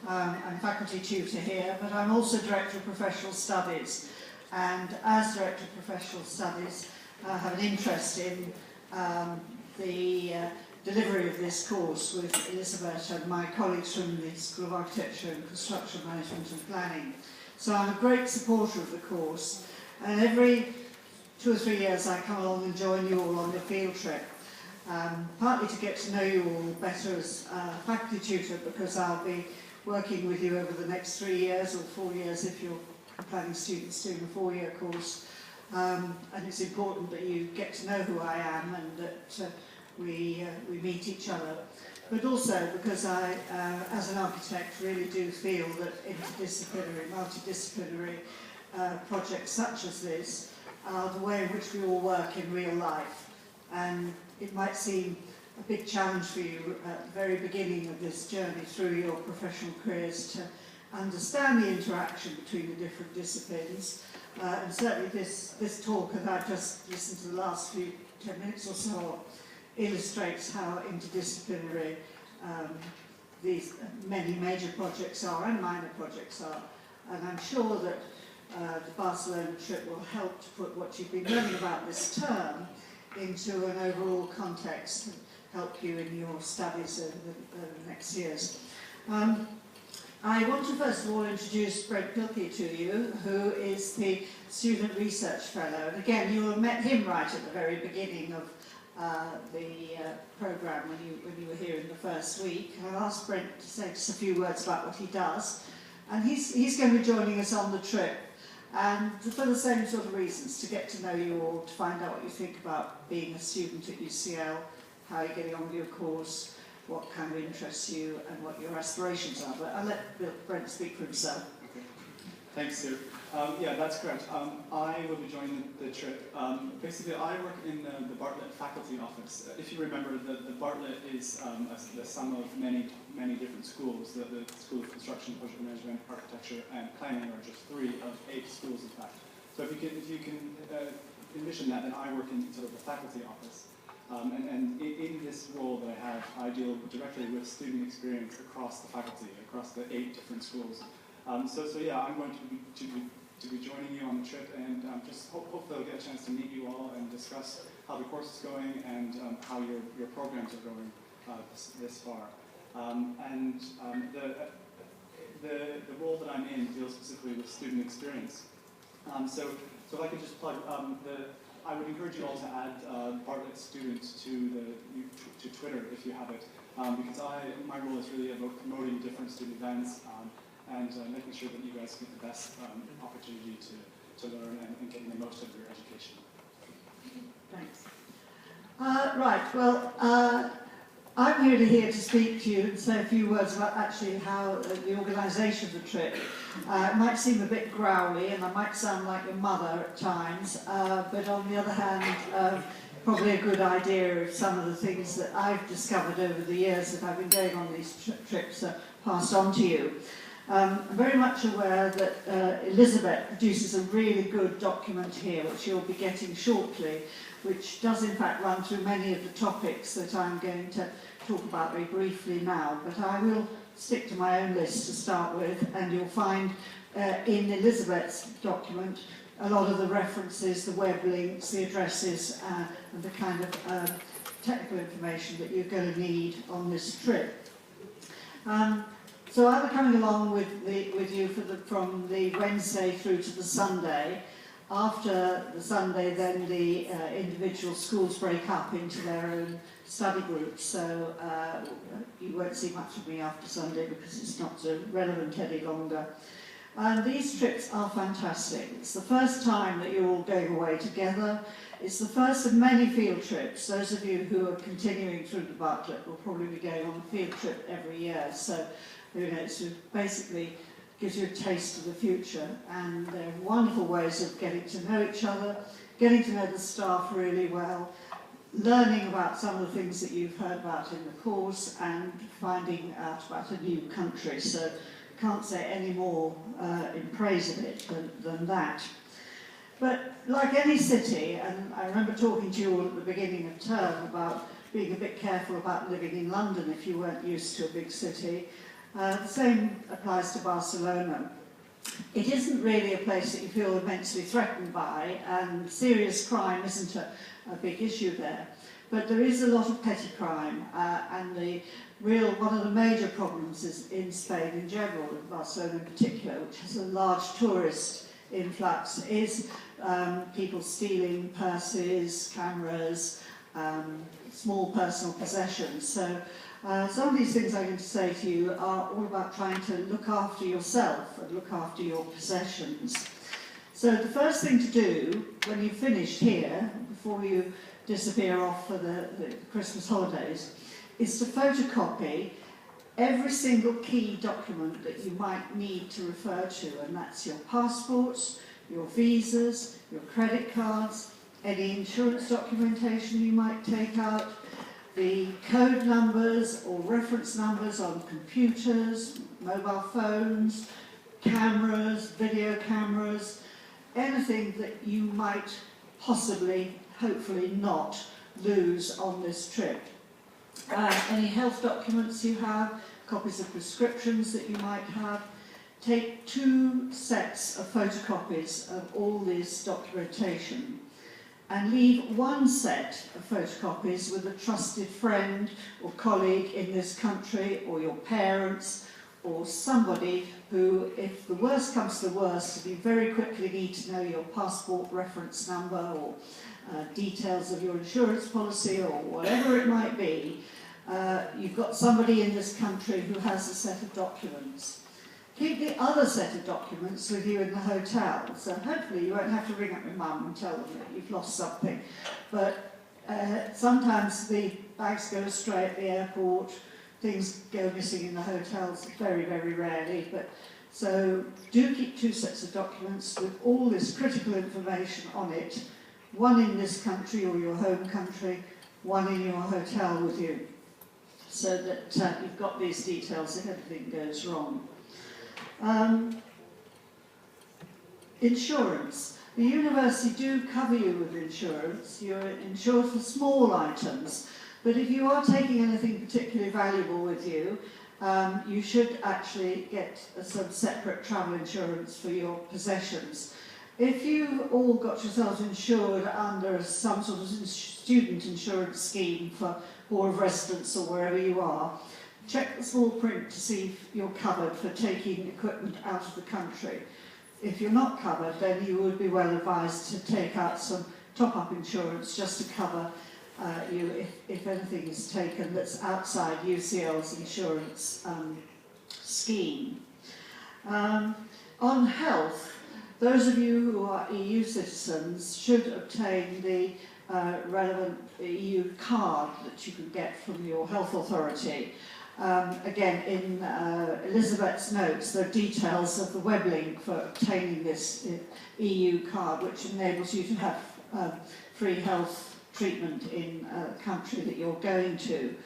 I'm faculty tutor here, but I'm also Director of Professional Studies. And as Director of Professional Studies, I have an interest in the delivery of this course with Elizabeth and my colleagues from the School of Architecture and Construction Management and Planning. So I'm a great supporter of the course, and every 2 or 3 years I come along and join you all on the field trip. Partly to get to know you all better as faculty tutor, because I'll be working with you over the next 3 years or 4 years if you're planning students doing a 4-year course. And it's important that you get to know who I am and that we meet each other. But also because I, as an architect, really do feel that interdisciplinary, multidisciplinary projects such as this are the way in which we all work in real life. And it might seem a big challenge for you at the very beginning of this journey through your professional careers to understand the interaction between the different disciplines. And certainly this talk that I've just listened to the last 10 minutes or so illustrates how interdisciplinary these many major projects are and minor projects are. And I'm sure that the Barcelona trip will help to put what you've been learning about this term into an overall context and help you in your studies over the next years. I want to first of all introduce Brent Pilkey to you, who is the Student Research Fellow. And again, you met him right at the very beginning of the programme when you were here in the first week. And I'll ask Brent to say just a few words about what he does. And he's going to be joining us on the trip. And for the same sort of reasons, to get to know you all, to find out what you think about being a student at UCL, how you're getting on with your course, what kind of interests you, and what your aspirations are. But I'll let Brent speak for himself. Okay. Thanks, Sue. Yeah, that's correct. I will be joining the trip. Basically, I work in the Bartlett faculty office. If you remember, the Bartlett is the sum of many different schools. The School of Construction, Project Management, Architecture, and Planning are just 3 of 8 schools, in fact. So if you can envision that, then I work in sort of the faculty office. And in this role that I have, I deal directly with student experience across the faculty, across the 8 different schools. So yeah, I'm going to be joining you on the trip, and just hopefully I'll get a chance to meet you all and discuss how the course is going and how your programs are going this far. The role that I'm in deals specifically with student experience. So if I could just plug, I would encourage you all to add Bartlett students to Twitter if you have it, because my role is really about promoting different student events and making sure that you guys get the best opportunity to learn and getting the most of your education. Thanks. Right, well, I'm really here to speak to you and say a few words about actually how the organisation of the trip. It might seem a bit growly and I might sound like your mother at times, but on the other hand, probably a good idea of some of the things that I've discovered over the years that I've been going on these trips passed on to you. I'm very much aware that Elizabeth produces a really good document here, which you'll be getting shortly, which does in fact run through many of the topics that I'm going to talk about very briefly now, but I will stick to my own list to start with, and you'll find in Elizabeth's document a lot of the references, the web links, the addresses, and the kind of technical information that you're going to need on this trip. So I'll be coming along with you from the Wednesday through to the Sunday. After the Sunday, then the individual schools break up into their own study groups, so you won't see much of me after Sunday because it's not so relevant any longer. And these trips are fantastic. It's the first time that you're all going away together. It's the first of many field trips. Those of you who are continuing through the Bartlett will probably be going on a field trip every year. So, you know, it's basically gives you a taste of the future. And they're wonderful ways of getting to know each other, getting to know the staff really well, learning about some of the things that you've heard about in the course, and finding out about a new country. So, can't say any more in praise of it than that. But like any city, and I remember talking to you all at the beginning of term about being a bit careful about living in London if you weren't used to a big city, the same applies applies to Barcelona. It isn't really a place that you feel immensely threatened by, and serious crime isn't a big issue there. But there is a lot of petty crime, and one of the major problems is in Spain in general, in Barcelona in particular, which has a large tourist influx, is people stealing purses, cameras, small personal possessions. So some of these things I'm going to say to you are all about trying to look after yourself and look after your possessions. So the first thing to do when you've finished here, before you disappear off for the Christmas holidays, is to photocopy every single key document that you might need to refer to, and that's your passports, your visas, your credit cards, any insurance documentation you might take out, the code numbers or reference numbers on computers, mobile phones, cameras, video cameras, anything that you might possibly, hopefully not, lose on this trip. Any health documents you have, copies of prescriptions that you might have. Take 2 sets of photocopies of all this documentation and leave 1 set of photocopies with a trusted friend or colleague in this country, or your parents, or somebody who, if the worst comes to the worst, you very quickly need to know your passport reference number or details of your insurance policy or whatever it might be. You've got somebody in this country who has a set of documents. Keep the other set of documents with you in the hotel, so hopefully you won't have to ring up your mum and tell them that you've lost something. But sometimes the bags go astray at the airport, things go missing in the hotels, very, very rarely. So do keep 2 sets of documents with all this critical information on it, 1 in this country or your home country, 1 in your hotel with you, so that you've got these details if anything goes wrong. Insurance. The university do cover you with insurance. You're insured for small items, but if you are taking anything particularly valuable with you, you should actually get some separate travel insurance for your possessions. If you all got yourselves insured under some sort of student insurance scheme for Board of Residence or wherever you are, check the small print to see if you're covered for taking equipment out of the country. If you're not covered, then you would be well advised to take out some top-up insurance just to cover you if anything is taken that's outside UCL's insurance scheme. On health, those of you who are EU citizens should obtain the relevant EU card that you can get from your health authority. Again, in Elizabeth's notes, there are details of the web link for obtaining this EU card, which enables you to have free health treatment in a country that you're going to.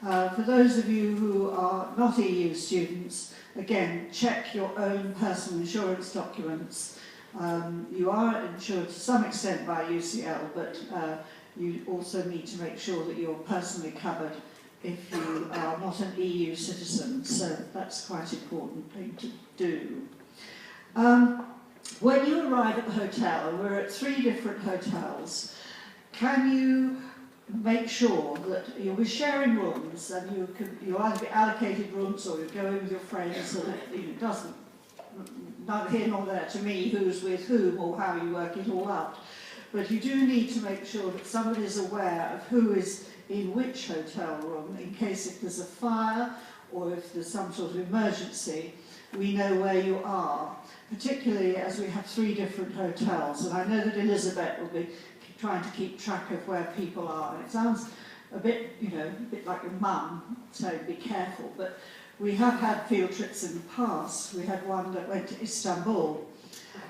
For those of you who are not EU students, again, check your own personal insurance documents. You are insured to some extent by UCL, but you also need to make sure that you're personally covered if you are not an EU citizen, so that's quite an important thing to do. When you arrive at the hotel, and we're at 3 different hotels, can you make sure that you'll be sharing rooms, and you'll either be allocated rooms or you'll go in with your friends, so that it doesn't, neither here nor there to me who's with whom or how you work it all out. But you do need to make sure that somebody is aware of who is in which hotel room, in case if there's a fire or if there's some sort of emergency, we know where you are, particularly as we have 3 different hotels. And I know that Elizabeth will be trying to keep track of where people are. And it sounds a bit, a bit like your mum saying be careful, but we have had field trips in the past. We had one that went to Istanbul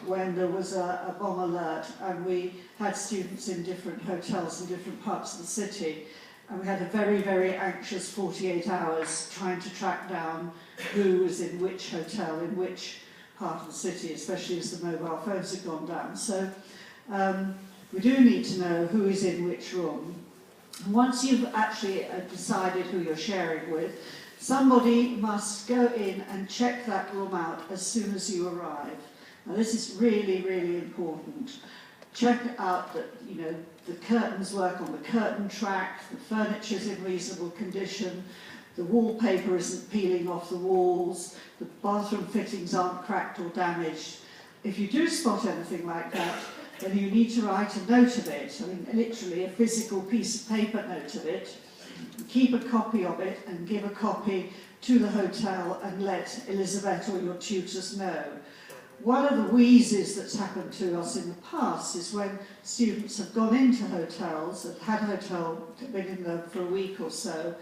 when there was a bomb alert, and we had students in different hotels in different parts of the city, and we had a very, very anxious 48 hours trying to track down who was in which hotel, in which part of the city, especially as the mobile phones had gone down. So we do need to know who is in which room. And once you've actually decided who you're sharing with, Somebody must go in and check that room out as soon as you arrive. Now this is really, really important. Check out that, you know, the curtains work on the curtain track, the furniture is in reasonable condition, the wallpaper isn't peeling off the walls, the bathroom fittings aren't cracked or damaged. If you do spot anything like that, then you need to write a note of it. I mean, literally a physical piece of paper note of it. Keep a copy of it and give a copy to the hotel and let Elizabeth or your tutors know. One of the wheezes that's happened to us in the past is when students have gone into hotels, have had a hotel, been in there for a week or so,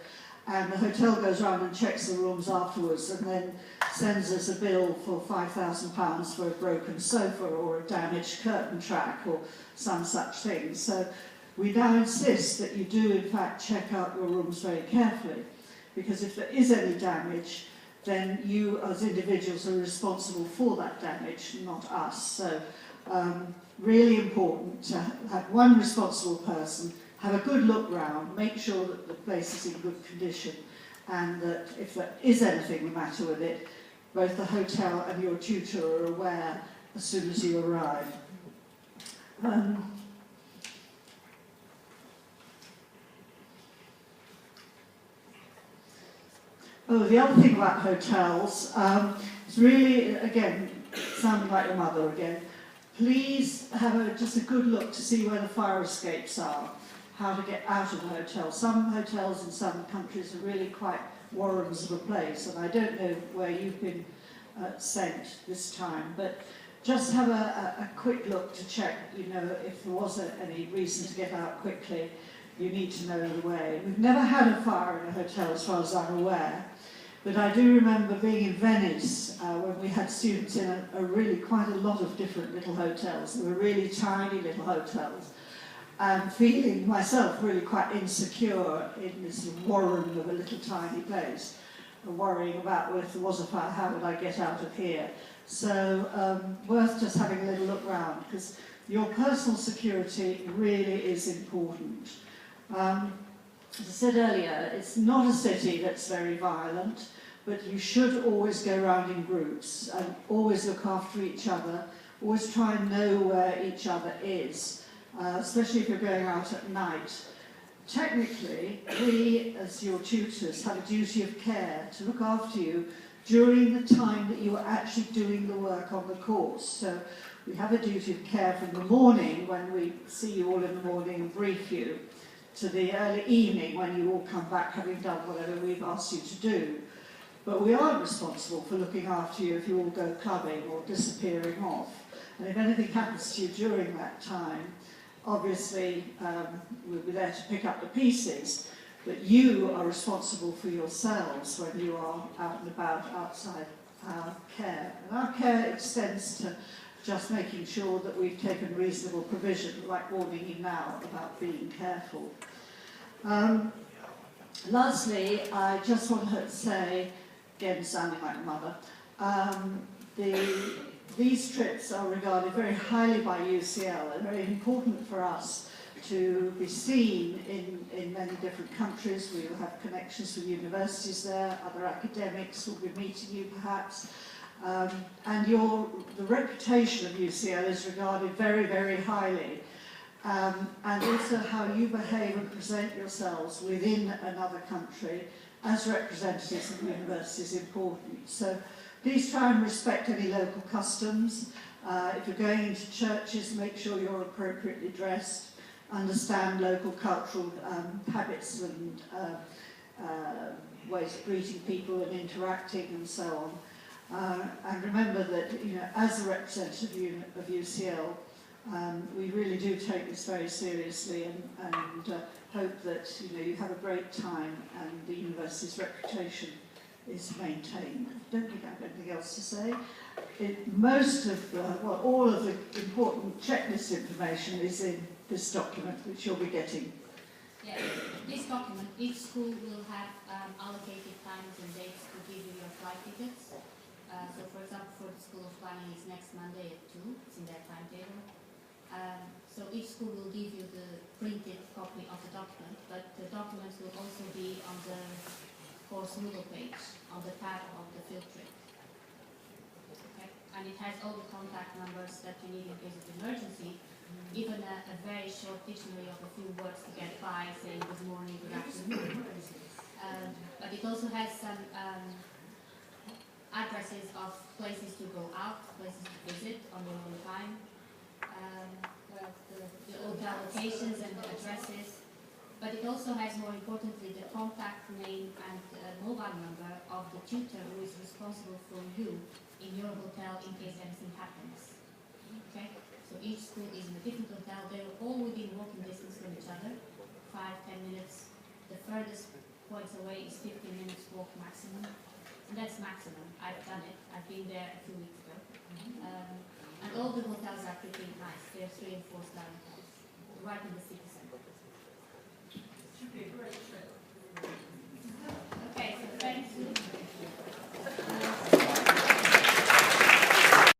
and the hotel goes around and checks the rooms afterwards and then sends us a bill for £5,000 for a broken sofa or a damaged curtain track or some such thing. So we now insist that you do in fact check out your rooms very carefully, because if there is any damage, then you as individuals are responsible for that damage, not us. So really important to have one responsible person, have a good look round, make sure that the place is in good condition, and that if there is anything the matter with it, both the hotel and your tutor are aware as soon as you arrive. Oh, the other thing about hotels is really, again, sounding like your mother again, please have just a good look to see where the fire escapes are, how to get out of the hotel. Some hotels in some countries are really quite warrens of a place, and I don't know where you've been sent this time, but just have a quick look to check, you know, if there was any reason to get out quickly, you need to know the way. We've never had a fire in a hotel as far as I'm aware, but I do remember being in Venice when we had students in a really quite a lot of different little hotels. They were really tiny little hotels, and feeling myself really quite insecure in this warren of a little tiny place, and worrying about, well, if there was a fire, how would I get out of here? So worth just having a little look round, because your personal security really is important. As I said earlier, it's not a city that's very violent, but you should always go around in groups and always look after each other, always try and know where each other is, especially if you're going out at night. Technically, we, as your tutors, have a duty of care to look after you during the time that you are actually doing the work on the course. So we have a duty of care from the morning, when we see you all in the morning and brief you, to the early evening when you all come back having done whatever we've asked you to do. But we are responsible for looking after you if you all go clubbing or disappearing off. And if anything happens to you during that time, obviously we'll be there to pick up the pieces, but you are responsible for yourselves when you are out and about outside our care. And our care extends to just making sure that we've taken reasonable provision, like warning you now about being careful. Lastly, I just want to say, again sounding like a mother, these trips are regarded very highly by UCL and very important for us to be seen in many different countries. We will have connections with universities there, other academics will be meeting you perhaps. And the reputation of UCL is regarded very, very highly. And also how you behave and present yourselves within another country as representatives of the university is important. So please try and respect any local customs. If you're going into churches, make sure you're appropriately dressed. Understand local cultural habits and ways of greeting people and interacting and so on. And remember that, you know, as a representative of UCL, we really do take this very seriously and hope that, you know, you have a great time and the university's reputation is maintained. Don't think I have anything else to say. All of the important checklist information is in this document, which you'll be getting. Yeah, this document, each school will have allocated times and dates to give you your flight tickets. So, for example, for the School of Planning, it's next Monday at 2, it's in their timetable. So each school will give you the printed copy of the document, but the documents will also be on the course Moodle page on the tab of the field trip. Okay? And it has all the contact numbers that you need in case of emergency, even a very short dictionary of a few words to get by, saying good morning, good afternoon. But it also has some addresses of places to go out, places to visit on your own time, the hotel locations and the addresses. But it also has, more importantly, the contact name and mobile number of the tutor who is responsible for you in your hotel in case anything happens. Okay? So each school is in a different hotel. They're all within walking distance from each other, 5–10 minutes. The furthest points away is 15 minutes walk maximum. And that's maximum. I've done it. I've been there a few weeks ago. And all the hotels are pretty nice. They're 3- and 4-star hotels, right in the city center. Should be a great trip.